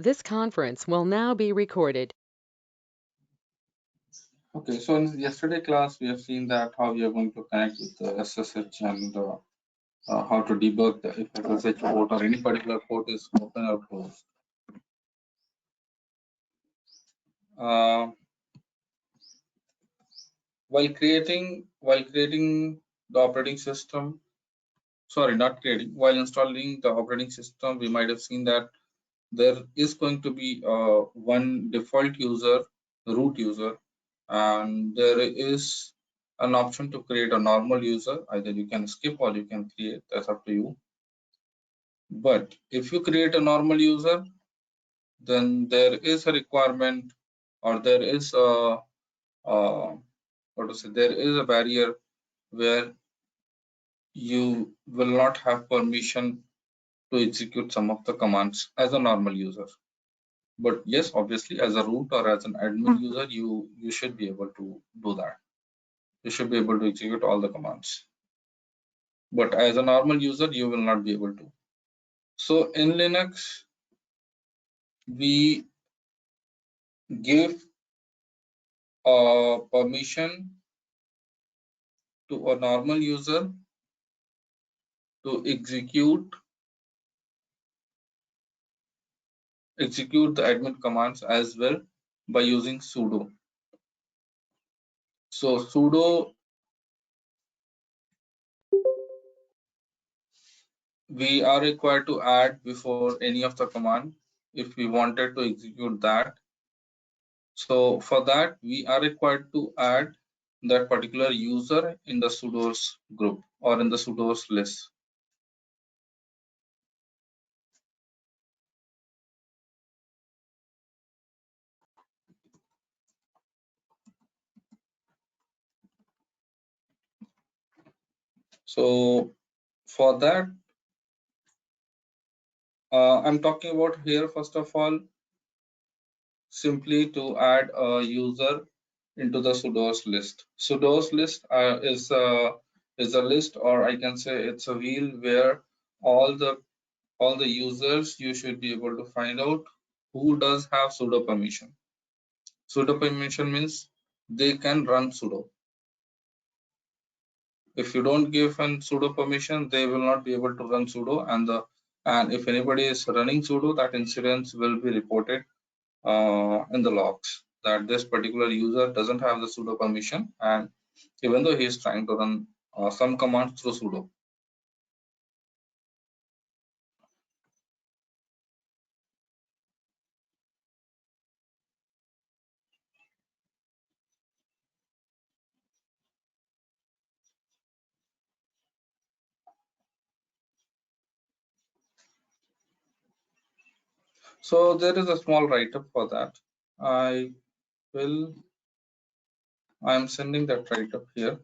This conference will now be recorded. Okay, so in yesterday class, we have seen that how we are going to connect with the SSH and how to debug the if SSH port or any particular port is open or closed. While creating the operating system, sorry, not creating, while installing the operating system, we might have seen that there is going to be one default user, root user, and there is an option to create a normal user. Either you can skip or you can create, that's up to you. But if you create a normal user, then there is a requirement, or there is a there is a barrier where you will not have permission to execute some of the commands as a normal user. But yes, obviously, as a root or as an admin user, you should be able to do that. You should be able to execute all the commands. But as a normal user, you will not be able to. So in Linux, we give permission to a normal user to execute the admin commands as well by using sudo. So sudo, we are required to add before any of the command if we wanted to execute that. So for that, we are required to add that particular user in the sudo's group or in the sudo's list. So for that, I'm talking about here, first of all, simply to add a user into the sudo's list. Sudo's list is a list, or I can say it's a wheel where all the users, you should be able to find out who does have sudo permission. Sudo permission means they can run sudo. If you don't give an sudo permission, they will not be able to run sudo, and if anybody is running sudo, that incidents will be reported in the logs that this particular user doesn't have the sudo permission, and even though he is trying to run some commands through sudo. So there is a small write-up for that. I am sending that write-up here.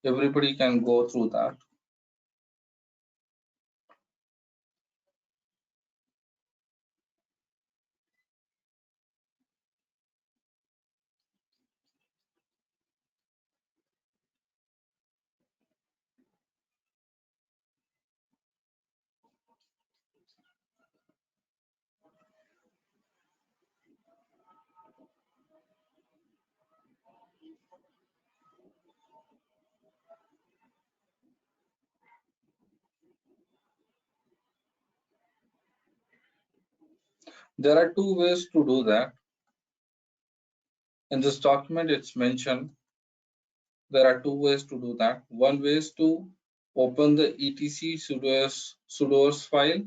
Everybody can go through that. There are two ways to do that. In this document, it's mentioned there are two ways to do that. One way is to open the etc sudo's file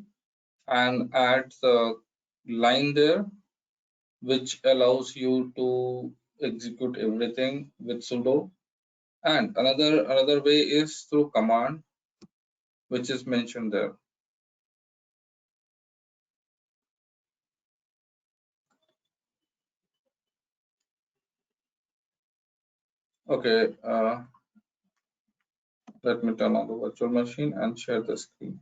and add the line there, which allows you to execute everything with sudo. And another way is through command, which is mentioned there. Okay, let me turn on the virtual machine and share the screen.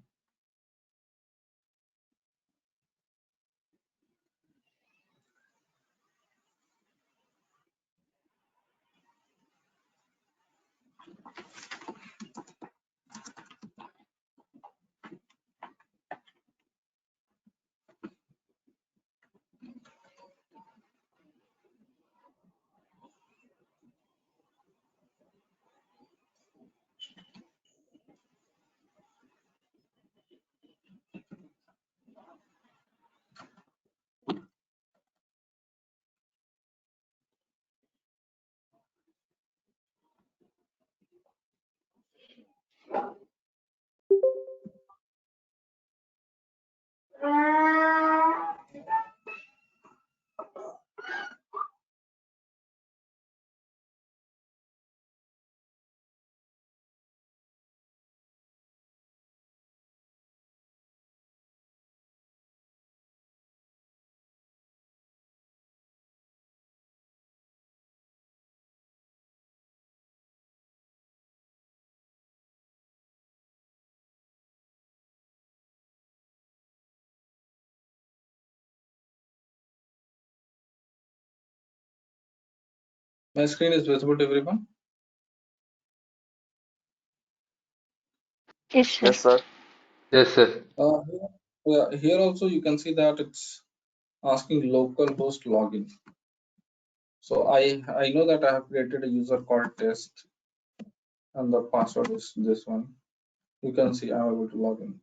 My screen is visible to everyone. Yes, sir. Yes, sir. Yes, sir. Here also you can see that it's asking localhost login. So I know that I have created a user called test, and the password is this one. You can see I'm able to log in.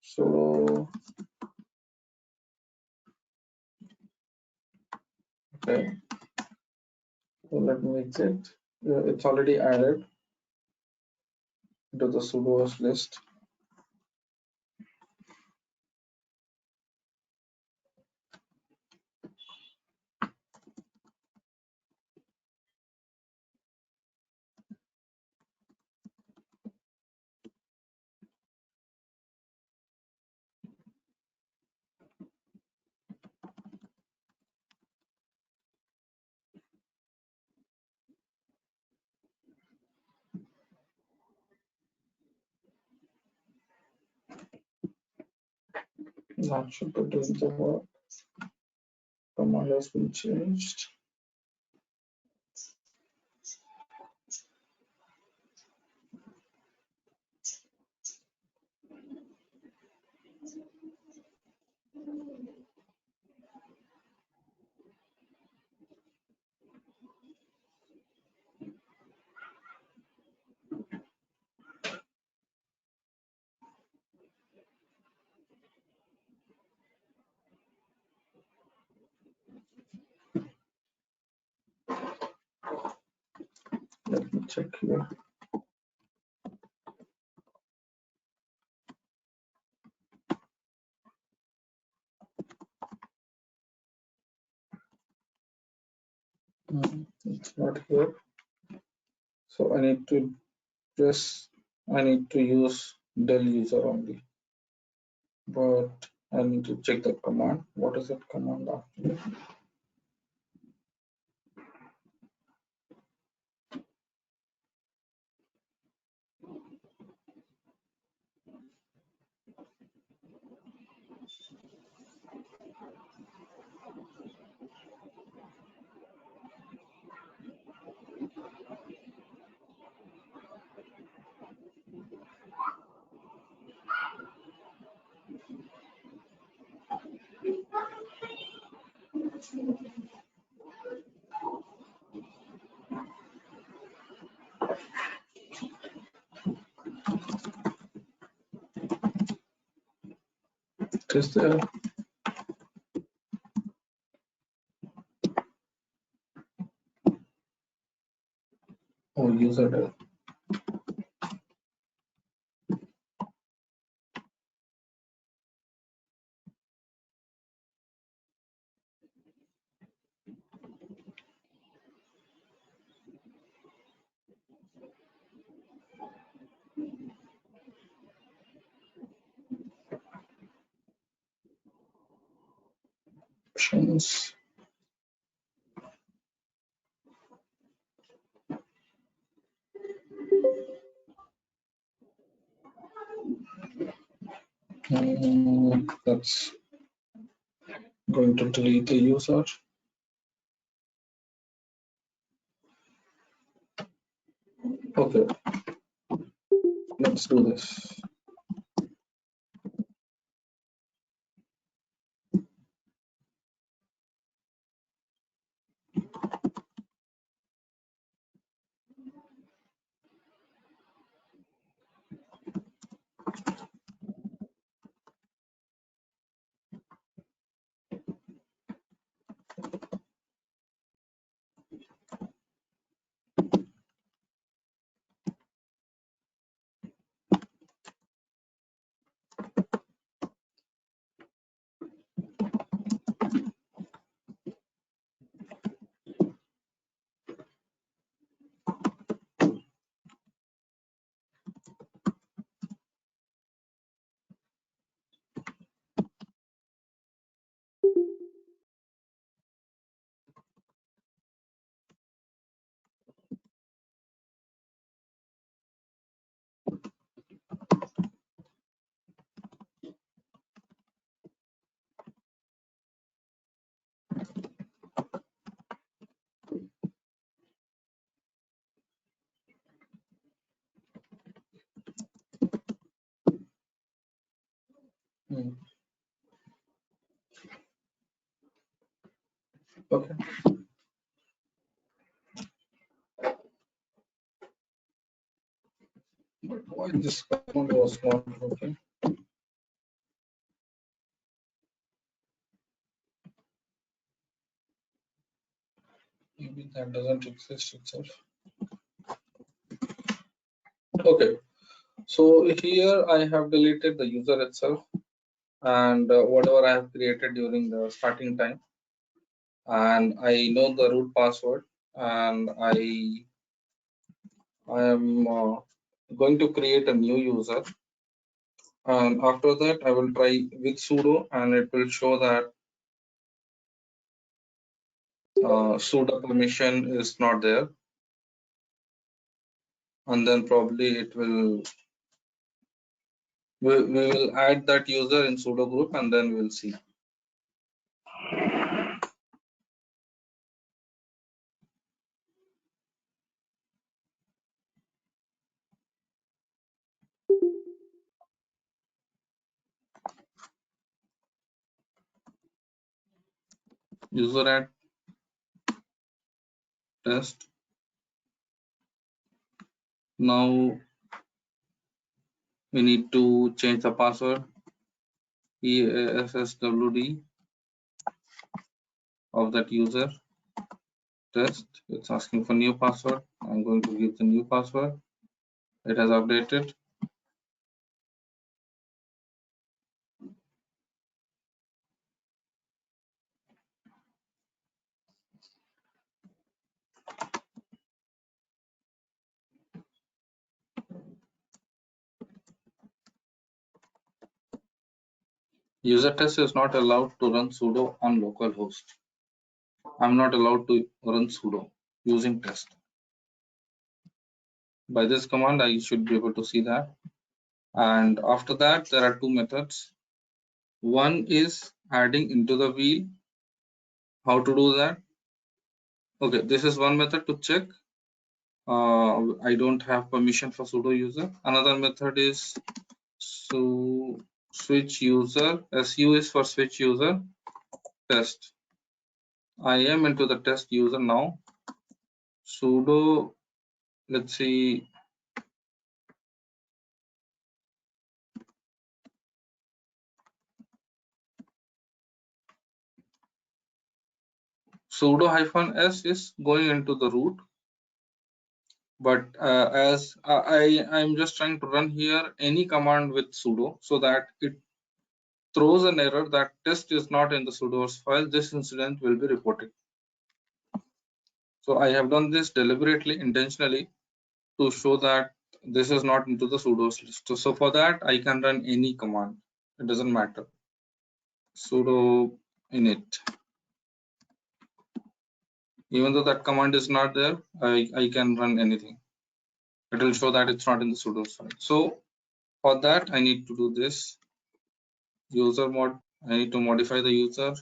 So okay, so let me exit. It's already added to the sudoers list. That should be doing the work. Command has been changed. Let me check here. It's not here. So I need to use del user only. But I need to check the command. What is that command actually? It is there. Oh, user del. Options. That's going to delete the user. Okay, let's do this. Okay. But why this command was not working? Maybe that doesn't exist itself. Okay. So here I have deleted the user itself and whatever I have created during the starting time, and I know the root password, and I am going to create a new user, and after that I will try with sudo, and it will show that sudo permission is not there, and then probably it will we will add that user in sudo group, and then we'll see. User add test. Now we need to change the password EASSWD of that user test. It's asking for new password. I'm going to give the new password. It has updated. User test is not allowed to run sudo on localhost. I'm not allowed to run sudo using test. By this command, I should be able to see that. And after that, there are two methods. One is adding into the wheel. How to do that? Okay, this is one method to check. I don't have permission for sudo user. Another method is switch user. SU is for switch user test. I am into the test user now. Sudo, let's see. Sudo -s is going into the root, but as I'm just trying to run here any command with sudo so that it throws an error that test is not in the sudoers file, this incident will be reported. So I have done this deliberately, intentionally, to show that this is not into the sudoers list. So for that, I can run any command. It doesn't matter. Sudo init. Even though that command is not there, I can run anything. It will show that it's not in the sudoers file. So for that, I need to do this user mod. I need to modify the user.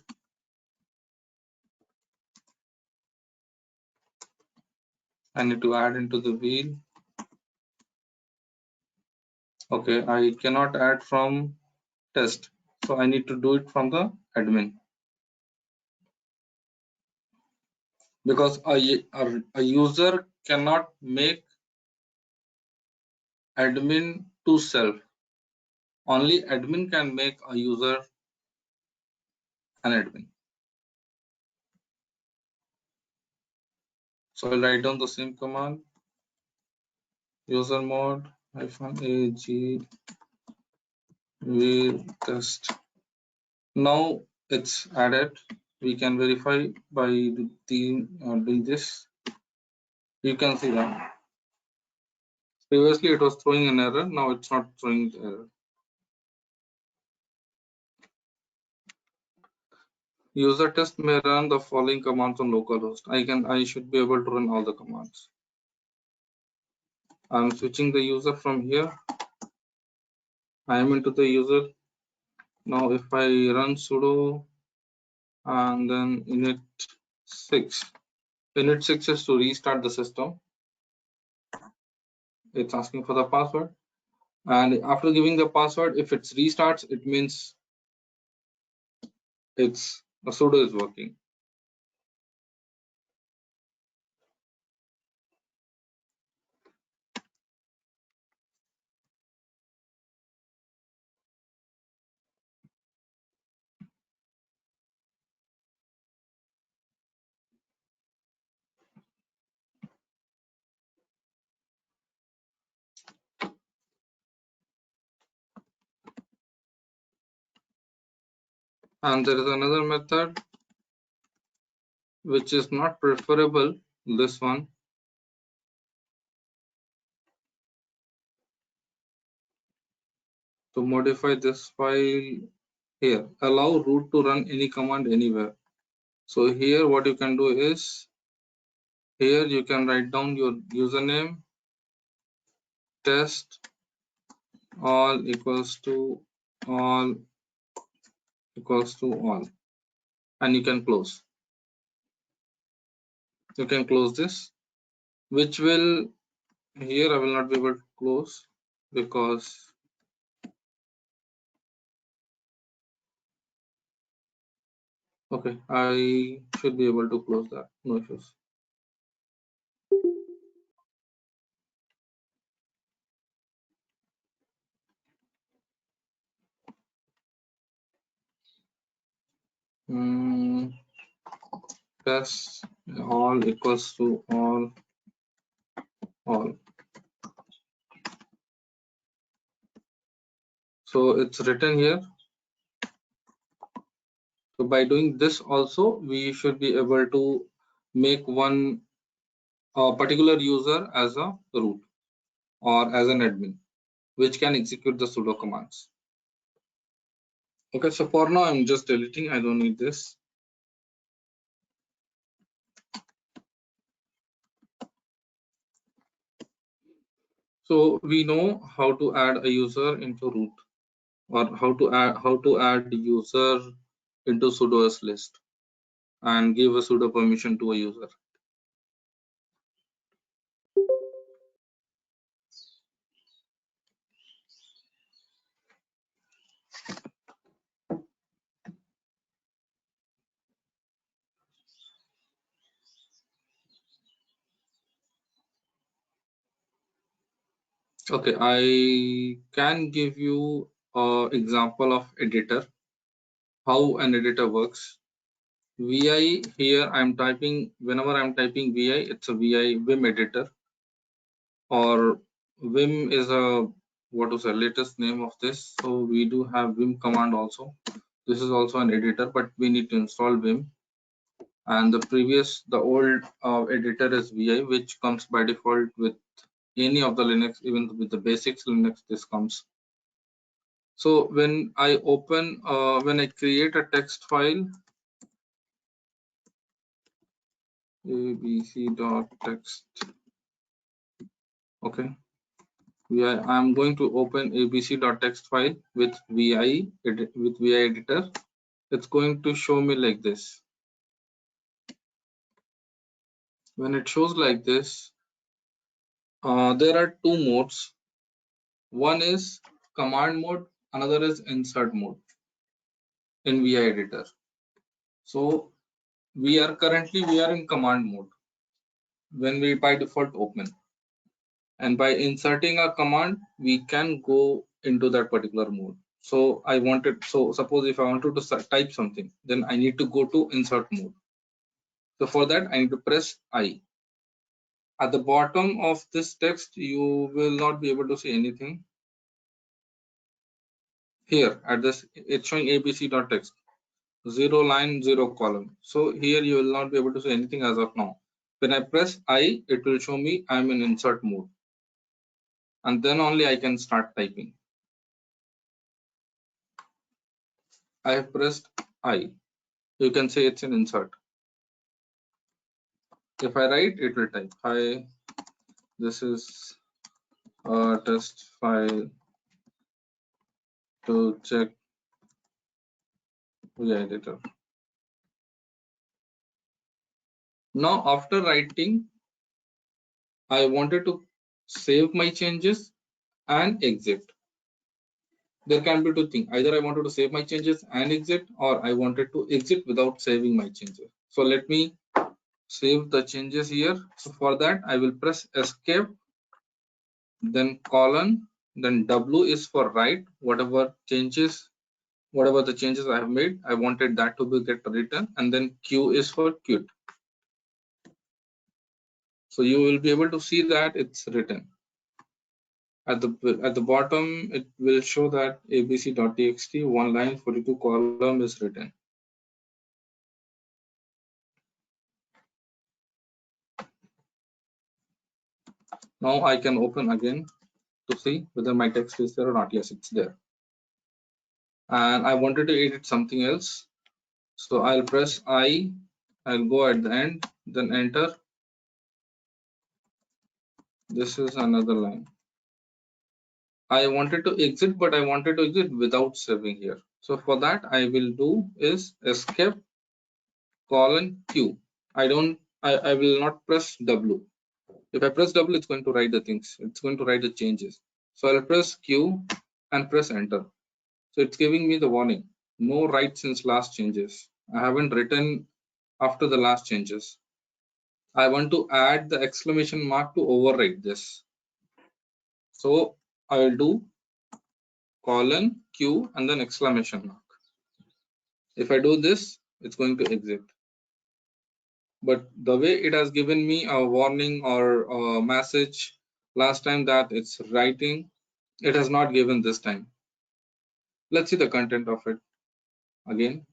I need to add into the wheel. Okay, I cannot add from test, so I need to do it from the admin, because a user cannot make admin to self. Only admin can make a user an admin. So I'll write down the same command, user mod -ag wheel test. Now it's added. We can verify by doing this. You can see that previously it was throwing an error. Now it's not throwing the error. User test may run the following commands on localhost. I should be able to run all the commands. I'm switching the user from here. I am into the user. Now if I run sudo and then init 6. Init 6 is to restart the system. It's asking for the password. And after giving the password, if it restarts, it means it's sudo is working. And there is another method which is not preferable, this one. To modify this file, here, allow root to run any command anywhere. So here what you can do is, here you can write down your username, test all equals to all equals to all, and you can close. You can close this, which will, here I will not be able to close because okay, I should be able to close that, no issues. Test all equals to all. So it's written here. So by doing this also, we should be able to make one particular user as a root or as an admin, which can execute the sudo commands. Okay, so for now I'm just deleting. I don't need this. So we know how to add a user into root, or how to add user into sudo's list and give a sudo permission to a user. Okay, I can give you an example of editor, how an editor works. VI, here I'm typing, whenever I'm typing VI, it's a VI Vim editor, or Vim is a, what is the latest name of this? So we do have Vim command also. This is also an editor, but we need to install Vim. And the old editor is VI, which comes by default with any of the Linux, even with the basics Linux, this comes. So when I open, when I create a text file, abc.text, okay, I'm going to open abc.text file with VI editor. It's going to show me like this. When it shows like this, there are two modes. One is command mode, another is insert mode in VI editor. So we are in command mode when we by default open, and by inserting a command we can go into that particular mode. So suppose if I wanted to type something, then I need to go to insert mode. So for that I need to press I. At the bottom of this text you will not be able to see anything. Here at this, it's showing abc.text, 0 line 0 column. So here you will not be able to see anything as of now. When I press I, it will show me I'm in insert mode, and then only I can start typing. I have pressed I. You can say it's an insert. If I write, it will type, hi, this is a test file to check the editor. Now after writing, I wanted to save my changes and exit. there can be two things. Either I wanted to save my changes and exit, or I wanted to exit without saving my changes. So let me save the changes here. So for that, I will press escape, then colon, then W is for write, whatever the changes I have made, I wanted that to be get written, and then Q is for quit. So you will be able to see that it's written. At the bottom, it will show that abc.txt, one line, 42 column is written. Now I can open again to see whether my text is there or not. Yes, it's there. And I wanted to edit something else. So I'll press I'll go at the end, then enter. This is another line. I wanted to exit, but I wanted to exit without saving here. So for that, I will do is escape colon Q. I will not press W. If I press W, it's going to write the things. It's going to write the changes. So I'll press Q and press enter. So it's giving me the warning. No write since last changes. I haven't written after the last changes. I want to add the exclamation mark to override this. So I will do colon Q and then exclamation mark. If I do this, it's going to exit. But the way it has given me a warning or a message last time that it's writing, it has not given this time. Let's see the content of it again.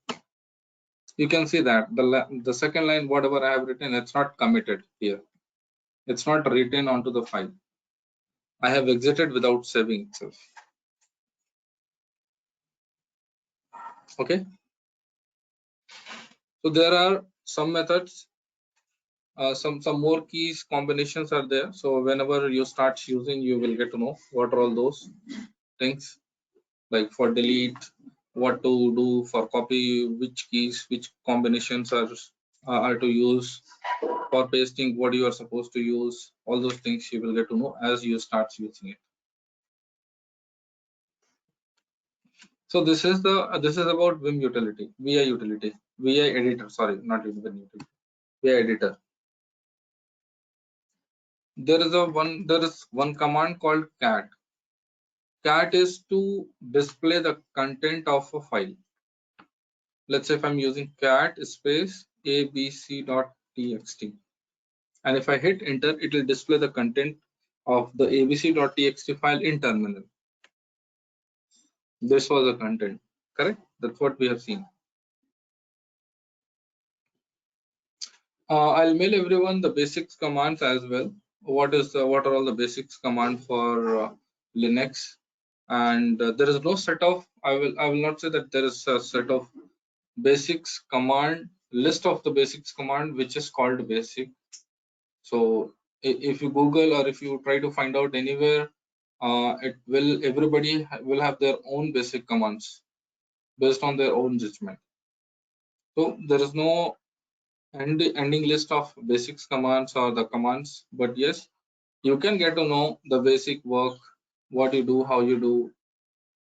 You can see that the second line, whatever I have written, it's not committed here. It's not written onto the file. I have exited without saving itself. Okay. So there are some methods, some more keys combinations are there. So whenever you start using, you will get to know what are all those things, like for delete, what to do for copy, which keys, which combinations are to use, for pasting, what you are supposed to use. All those things you will get to know as you start using it. So this is about Vim utility, VI utility, VI editor. Sorry, not Vim utility, VI editor. There is one command called cat. Cat is to display the content of a file. Let's say if I'm using cat space abc.txt, and if I hit enter, it will display the content of the abc.txt file in terminal. This was the content, correct? That's what we have seen. I'll mail everyone the basics commands as well. What are all the basics command for Linux? And there is no set of. I will not say that there is a set of basics command list of the basics command which is called basic. So if you Google or if you try to find out anywhere, everybody will have their own basic commands based on their own judgment. So there is no ending list of basics commands or the commands, but yes, you can get to know the basic work, what you do, how you do,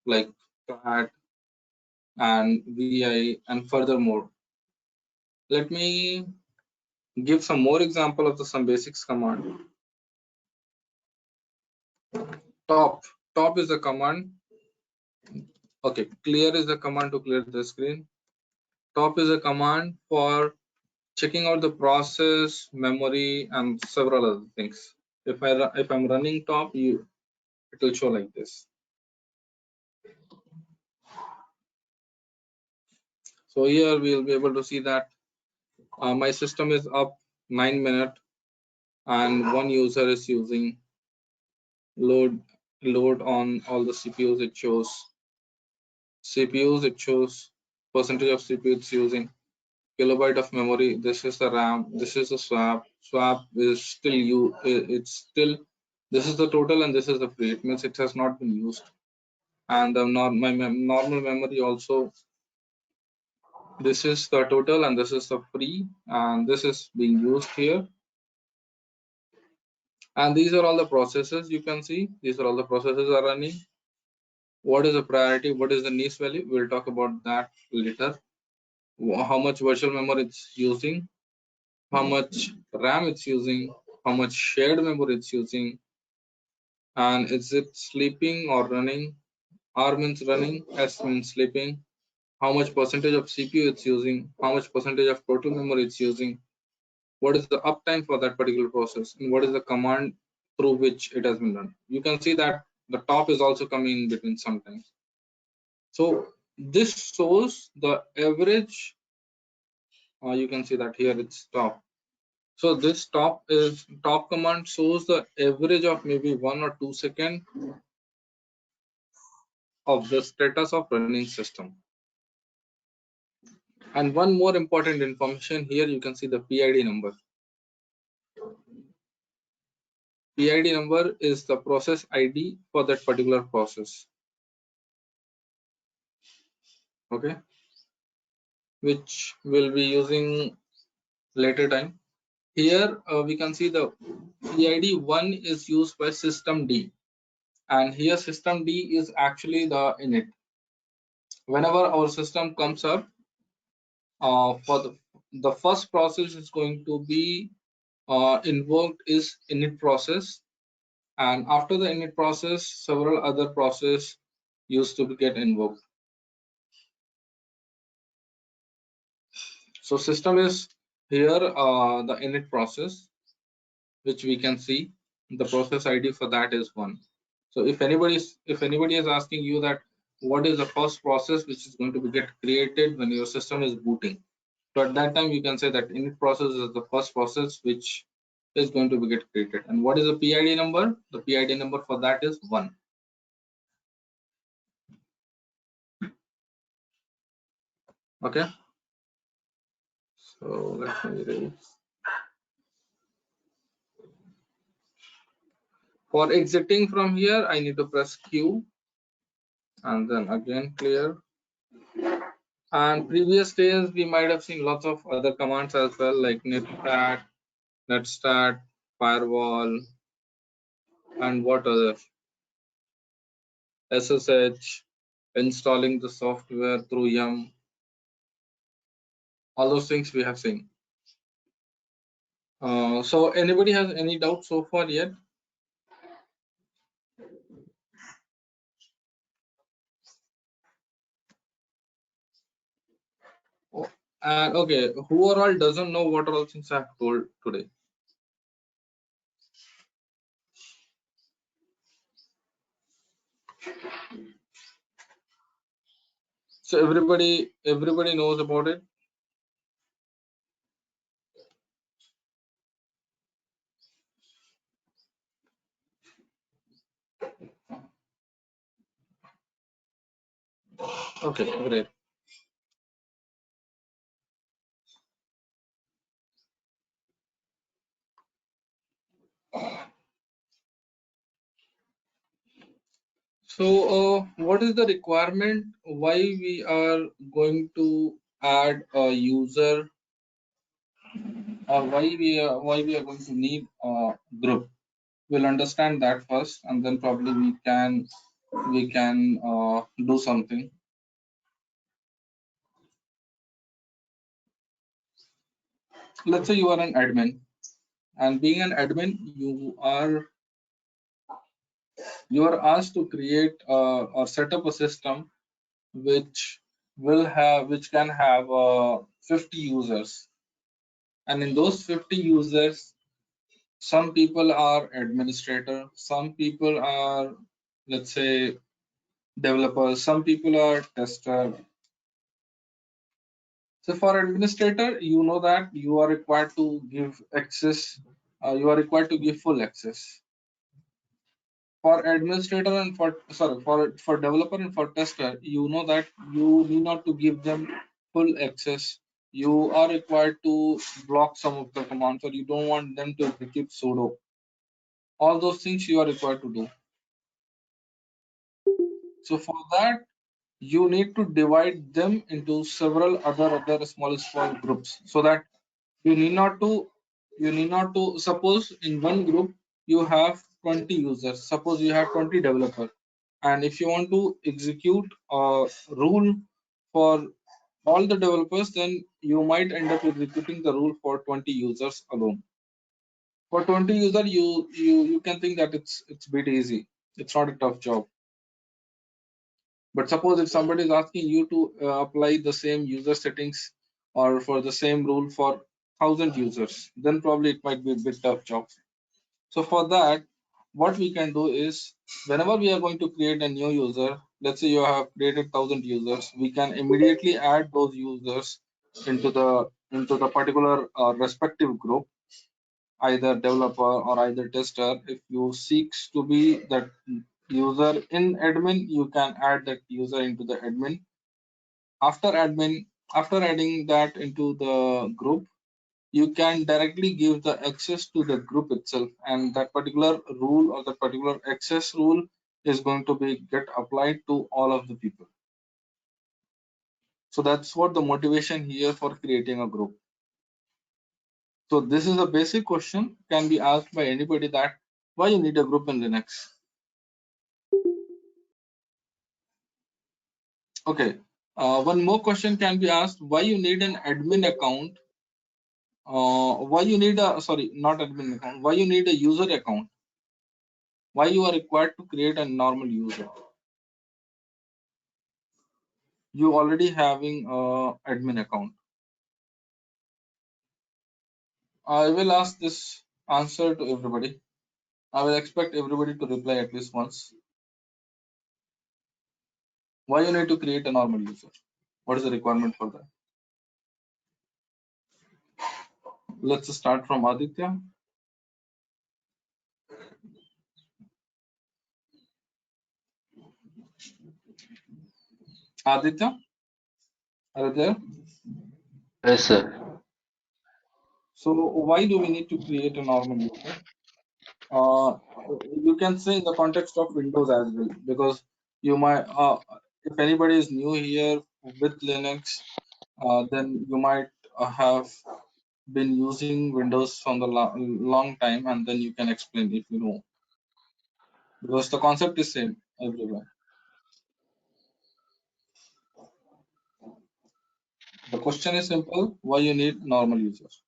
like cat and vi, and furthermore. Let me give some more example of some basics command. Top is a command. Okay, clear is a command to clear the screen. Top is a command for checking out the process, memory, and several other things. If I'm running top, it will show like this. So here we will be able to see that my system is up 9 minutes and one user is using load on all the CPUs. It shows CPUs, it shows percentage of CPU it's using, kilobyte of memory. This is the RAM, this is the swap is still it's still, this is the total and this is the free. It means it has not been used. And my normal memory also, this is the total and this is the free, and this is being used here. And these are all the processes. You can see these are all the processes are running. What is the priority? What is the niche value? We'll talk about that later. How much virtual memory it's using, how much RAM it's using, how much shared memory it's using, and is it sleeping or running? R means running, S means sleeping. How much percentage of CPU it's using, how much percentage of total memory it's using, what is the uptime for that particular process, and what is the command through which it has been run. You can see that the top is also coming in between sometimes. So this shows the average. You can see that here it's top. So this top command shows the average of maybe 1 or 2 seconds of the status of running system. And one more important information here, you can see the PID number. PID number is the process ID for that particular process. Okay, which we'll be using later time. Here we can see the PID 1 is used by system D, and here system D is actually the init. Whenever our system comes up, for the first process is going to be invoked is init process, and after the init process, several other process used to get invoked. So system is here the init process, which we can see the process ID for that is 1. So if anybody is asking you that what is the first process which is going to be get created when your system is booting, so at that time you can say that init process is the first process which is going to be get created. And what is the PID number? The PID number for that is 1. Okay. So let me erase. For exiting from here, I need to press Q and then again clear. And previous days we might have seen lots of other commands as well, like netcat, netstat, firewall, and what other SSH, installing the software through yum. All those things we have seen. So anybody has any doubt so far yet? Oh, and okay, who or all doesn't know what all things I have told today? So everybody knows about it. Okay, great. So what is the requirement? Why we are going to add a user, or why we are going to need a group? We'll understand that first, and then probably we can do something. Let's say you are an admin, and being an admin, you are asked to create or set up a system which can have 50 users, and in those 50 users, some people are administrator, some people are, let's say, developers, some people are tester. So for administrator, you know that you are required to give access, you are required to give full access. For administrator and for developer and for tester, you know that you need not to give them full access. You are required to block some of the commands, or you don't want them to execute sudo. All those things you are required to do. So for that, you need to divide them into several other small groups, so that you need not to suppose in one group you have 20 users, suppose you have 20 developers. And if you want to execute a rule for all the developers, then you might end up executing the rule for 20 users alone. For 20 user, you can think that it's a bit easy. It's not a tough job. But suppose if somebody is asking you to apply the same user settings or for the same rule for 1,000 users, then probably it might be a bit tough job. So for that, what we can do is whenever we are going to create a new user, let's say you have created 1,000 users, we can immediately add those users into the particular respective group, either developer or either tester. If you seeks to be that user in admin, you can add that user into the admin. After adding that into the group, you can directly give the access to the group itself, and that particular rule or that particular access rule is going to be get applied to all of the people. So that's what the motivation here for creating a group. So this is a basic question can be asked by anybody, that why you need a group in Linux. Okay. One more question can be asked: why you need an admin account? Why you need a, sorry, not admin account? Why you need a user account? Why you are required to create a normal user? You already having a admin account. I will ask this answer to everybody. I will expect everybody to reply at least once. Why you need to create a normal user? What is the requirement for that? Let's start from Aditya. Aditya, are you there? Yes, sir. So why do we need to create a normal user? Uh, you can say in the context of Windows as well, because you might, if anybody is new here with Linux, then you might have been using Windows from the long time, and then you can explain if you know, because the concept is same everywhere. The question is simple: why you need normal users?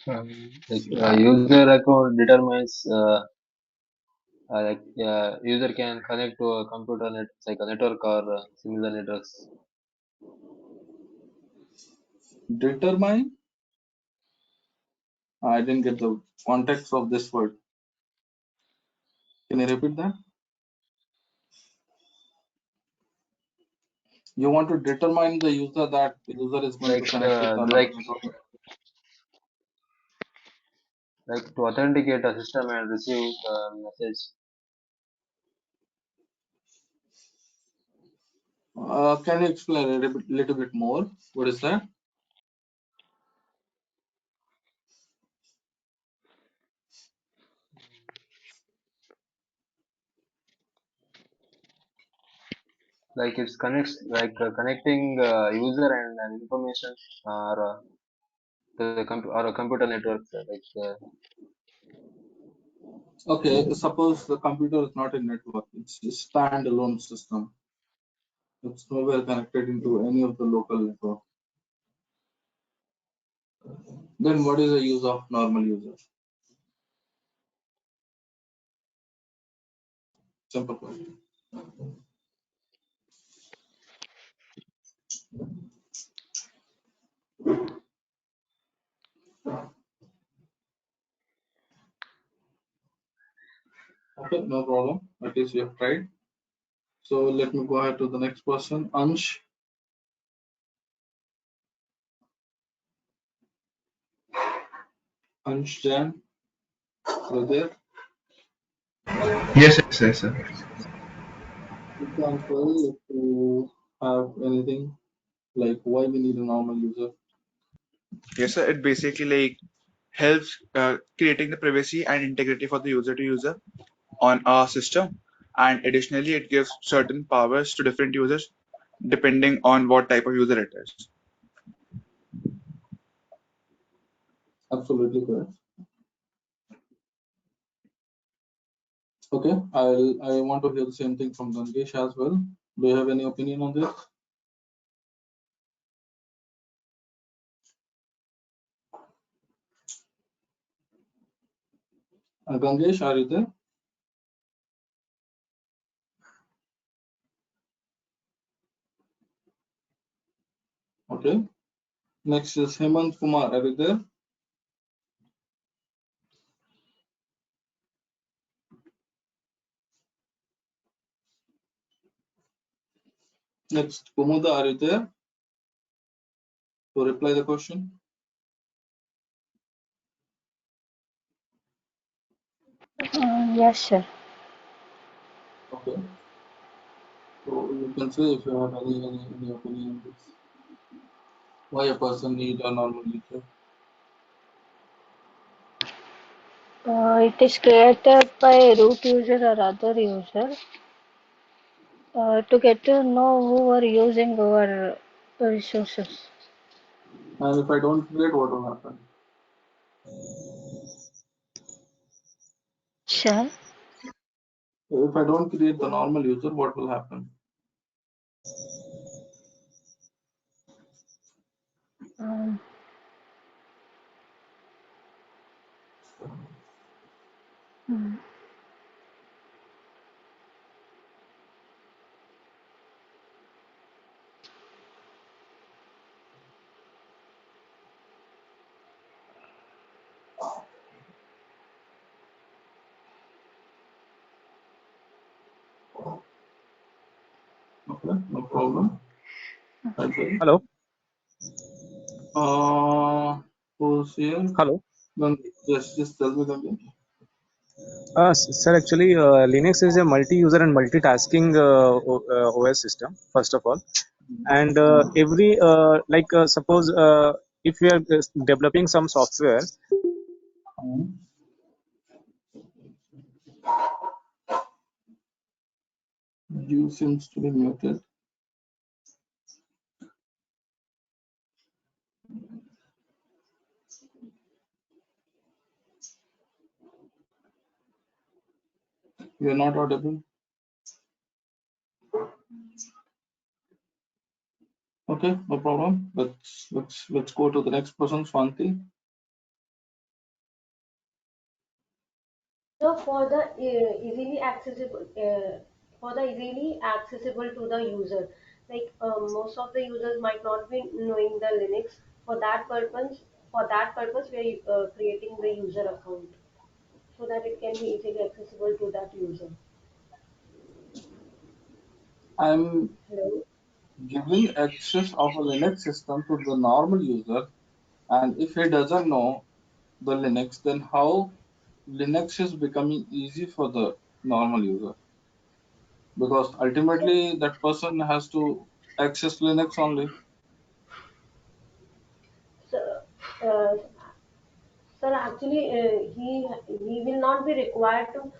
User account determines user can connect to a computer net like a network or similar networks. Determine. I didn't get the context of this word. Can you repeat that? You want to determine the user, that the user is going to Like connect with another network. to authenticate a system and receive a message. Can you explain a little bit more? What is that? Like it's connects connecting user and information or to the or a computer network. Okay, suppose the computer is not a network; it's a standalone system. It's nowhere connected into any of the local network. Then what is the use of normal user? Simple question. Okay, no problem. At least we have tried. So let me go ahead to the next person. Ansh Jan, you there? Yes, yes, yes, sir. Example, if you have anything like why we need a normal user. Yes, sir. It basically helps creating the privacy and integrity for the user to user on our system, and additionally, it gives certain powers to different users, depending on what type of user it is. Absolutely correct. Okay, I want to hear the same thing from Gangesh as well. Do you have any opinion on this? Gangesh, are you there? Okay. Next is Hemant Kumar. Are you there? Next, Kumuda, are you there to reply the question? Yes, sir. Okay. So you can say if you have any opinion on this. Why a person need a normal user? It is created by root user or other user to get to know who are using our resources. And if I don't create, what will happen? Sure. If I don't create the normal user, what will happen? Um, hmm. Okay, no problem. Okay. Hello. Who's here? Hello. Yes, just tell me the name. Sir, actually, Linux is a multi-user and multitasking OS system, first of all. And every, suppose if we are developing some software, You seems to be muted. You're not audible. Okay, no problem. Let's go to the next person, Swanti. So for the easily accessible to the user, like most of the users might not be knowing the Linux. For that purpose, we are creating the user account so that it can be easily accessible to that user. I'm Hello. giving access of a Linux system to the normal user, and if he doesn't know the Linux, then how Linux is becoming easy for the normal user? Because ultimately that person has to access Linux only. So, uh, sir, actually, he will not be required to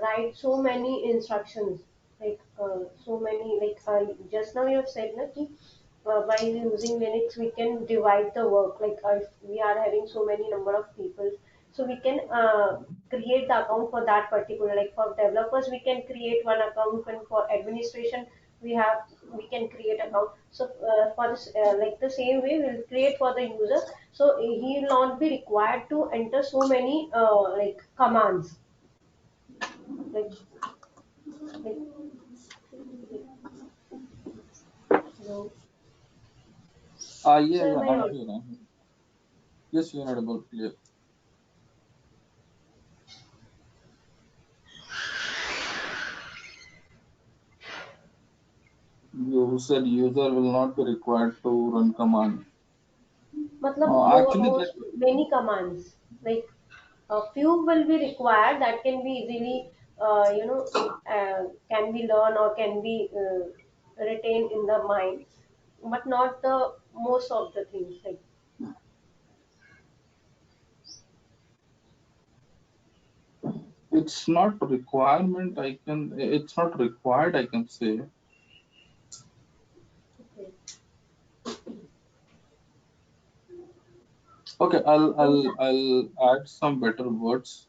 write so many instructions, like so many, like just now you have said that by using Linux we can divide the work. Like if we are having so many number of people, so we can create the account for that particular. Like for developers, we can create one account, and for administration, we can create account. So for this, like the same way, we'll create for the user, so he will not be required to enter so many like commands, like like, like hello. Yeah, So yeah, am I I'm audible? here. I'm here. Yes, you're audible, clear. You said user will not be required to run command. Matlab Actually, that most many commands, like a few will be required that can be easily can be learned or can be retained in the mind, but not the most of the things, like it's not requirement. It's not required. I can say okay. Okay, I'll add some better words.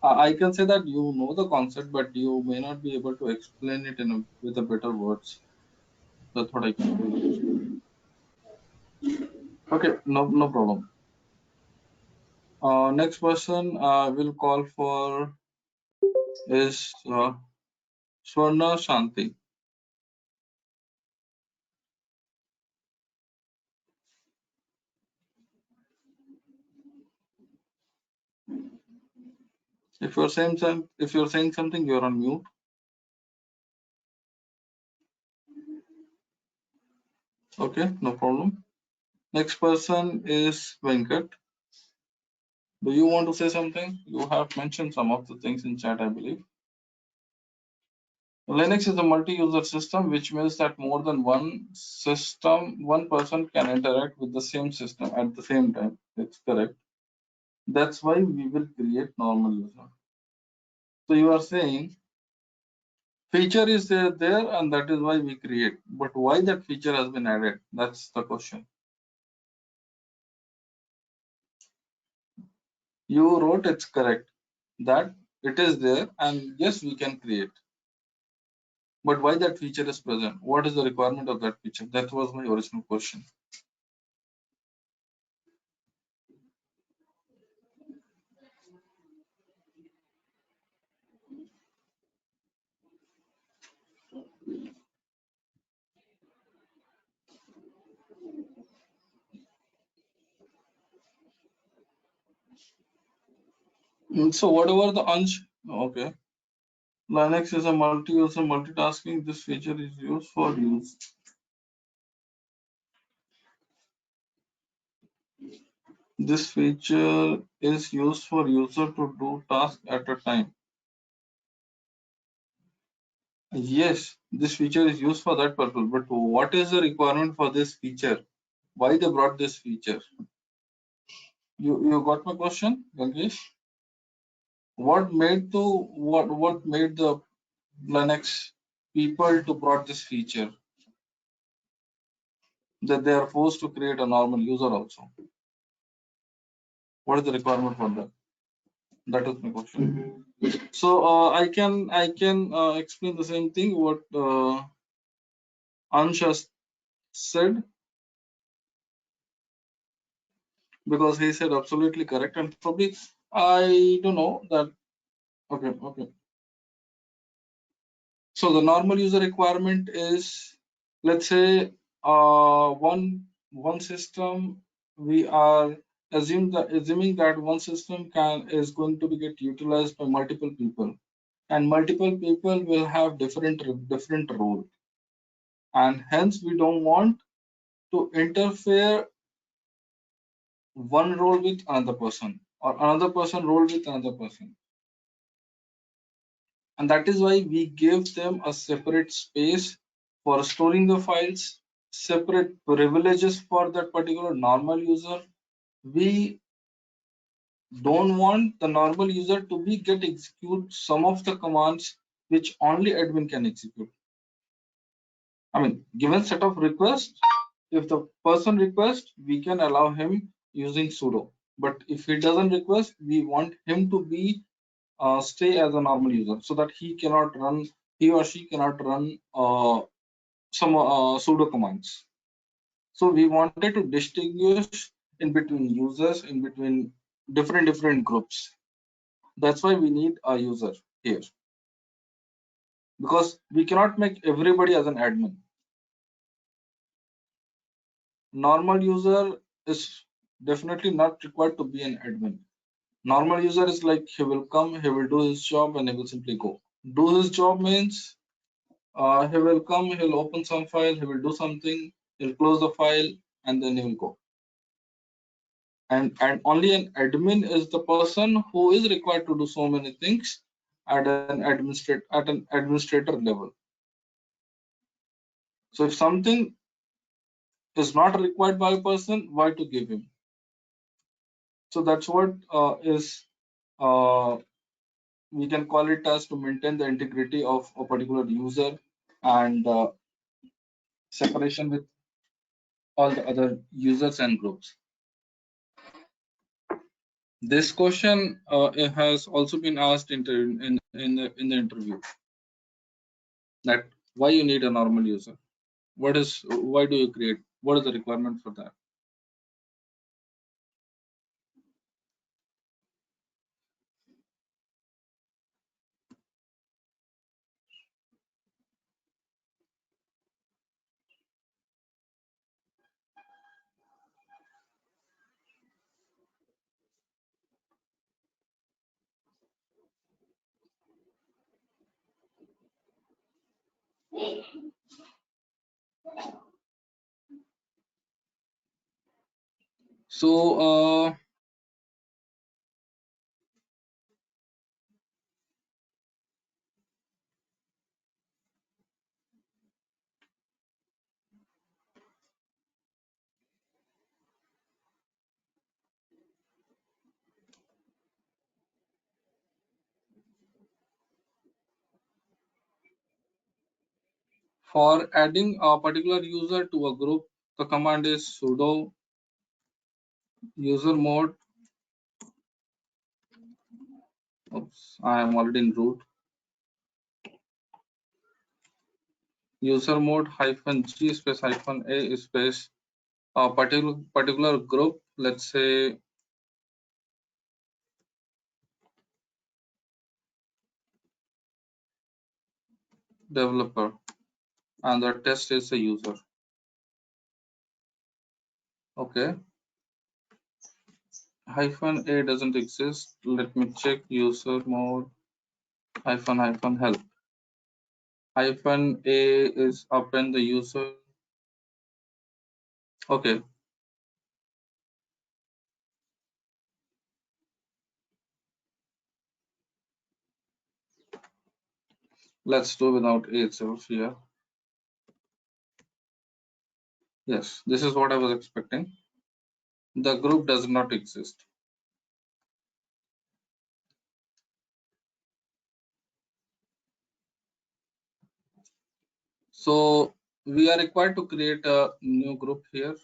I can say that you know the concept, but you may not be able to explain it with a better words. That's what I can do. Okay, no problem. Next person will call for is Swarna Shanti. If you're saying something, you're on mute. Okay, no problem. Next person is Venkat. Do you want to say something? You have mentioned some of the things in chat, I believe. Linux is a multi-user system, which means that more than one person can interact with the same system at the same time. That's correct. That's why we will create normal user. So you are saying feature is there and that is why we create. But why that feature has been added? That's the question. You wrote it's correct that it is there and yes, we can create. But why that feature is present? What is the requirement of that feature? That was my original question. So whatever the okay. Linux is a multi-user multitasking. This feature is used for use. This feature is used for user to do task at a time. Yes, this feature is used for that purpose. But what is the requirement for this feature? Why they brought this feature? You got my question, Gangesh? What made the Linux people to brought this feature that they are forced to create a normal user also? What is the requirement for that? That is my question. So I can explain the same thing what Ansh has said, because he said absolutely correct, and probably I don't know that. Okay. So the normal user requirement is, let's say, one system. We are assuming that one system is going to be get utilized by multiple people, and multiple people will have different role, and hence we don't want to interfere one role with another person or another person role with another person, and that is why we give them a separate space for storing the files, separate privileges for that particular normal user. We don't want the normal user to be get execute some of the commands which only admin can execute. I mean, given set of requests, if the person requests, we can allow him using sudo. But if he doesn't request, we want him to be stay as a normal user, so that he or she cannot run some sudo commands. So we wanted to distinguish in between users, in between different groups. That's why we need a user here, because we cannot make everybody as an admin. Normal user is definitely not required to be an admin. Normal user is like he will come, he will do his job, and he will simply go. Do his job means he will come, he'll open some file, he will do something, he'll close the file, and then he will go. And only an admin is the person who is required to do so many things at an administrator level. So if something is not required by a person, why to give him? So that's what is we can call it as to maintain the integrity of a particular user and separation with all the other users and groups. This question it has also been asked in the interview, that why you need a normal user. Why do you create? What is the requirement for that? So for adding a particular user to a group, the command is sudo user mode. Oops, I am already in root. User mode -g space -a space a particular group. Let's say developer, and the test is a user. Okay. -a doesn't exist. Let me check user mode -help. -a is append the user. Okay. Let's do without a itself here. Yes, this is what I was expecting. The group does not exist. So we are required to create a new group here.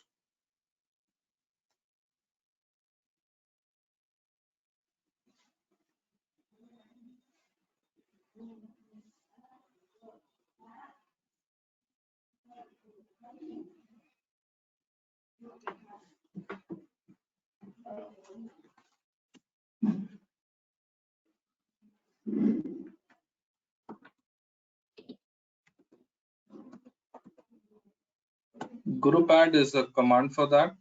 Group add is a command for that.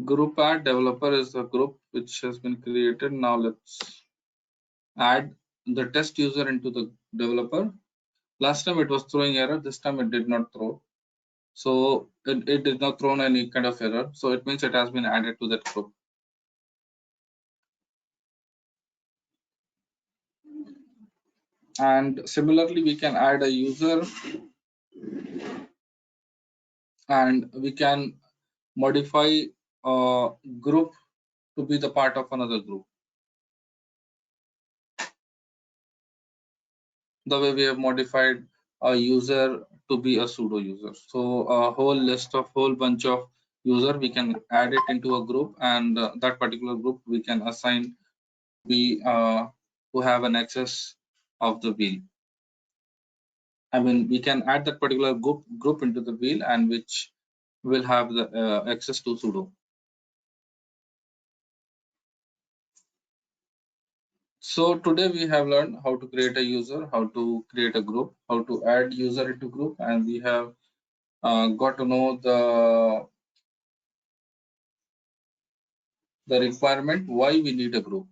Group add developer is the group which has been created. Now let's add the test user into the developer. Last time it was throwing error. This time it did not throw. So it did not throw any kind of error. So it means it has been added to that group. And similarly, we can add a user and we can modify a group to be the part of another group. The way we have modified a user to be a pseudo user. So a whole bunch of user, we can add it into a group, and that particular group we can assign to have an access of the wheel. I mean, we can add that particular group into the wheel, and which will have the access to pseudo. So today we have learned how to create a user, how to create a group, how to add user into group, and we have got to know the requirement why we need a group.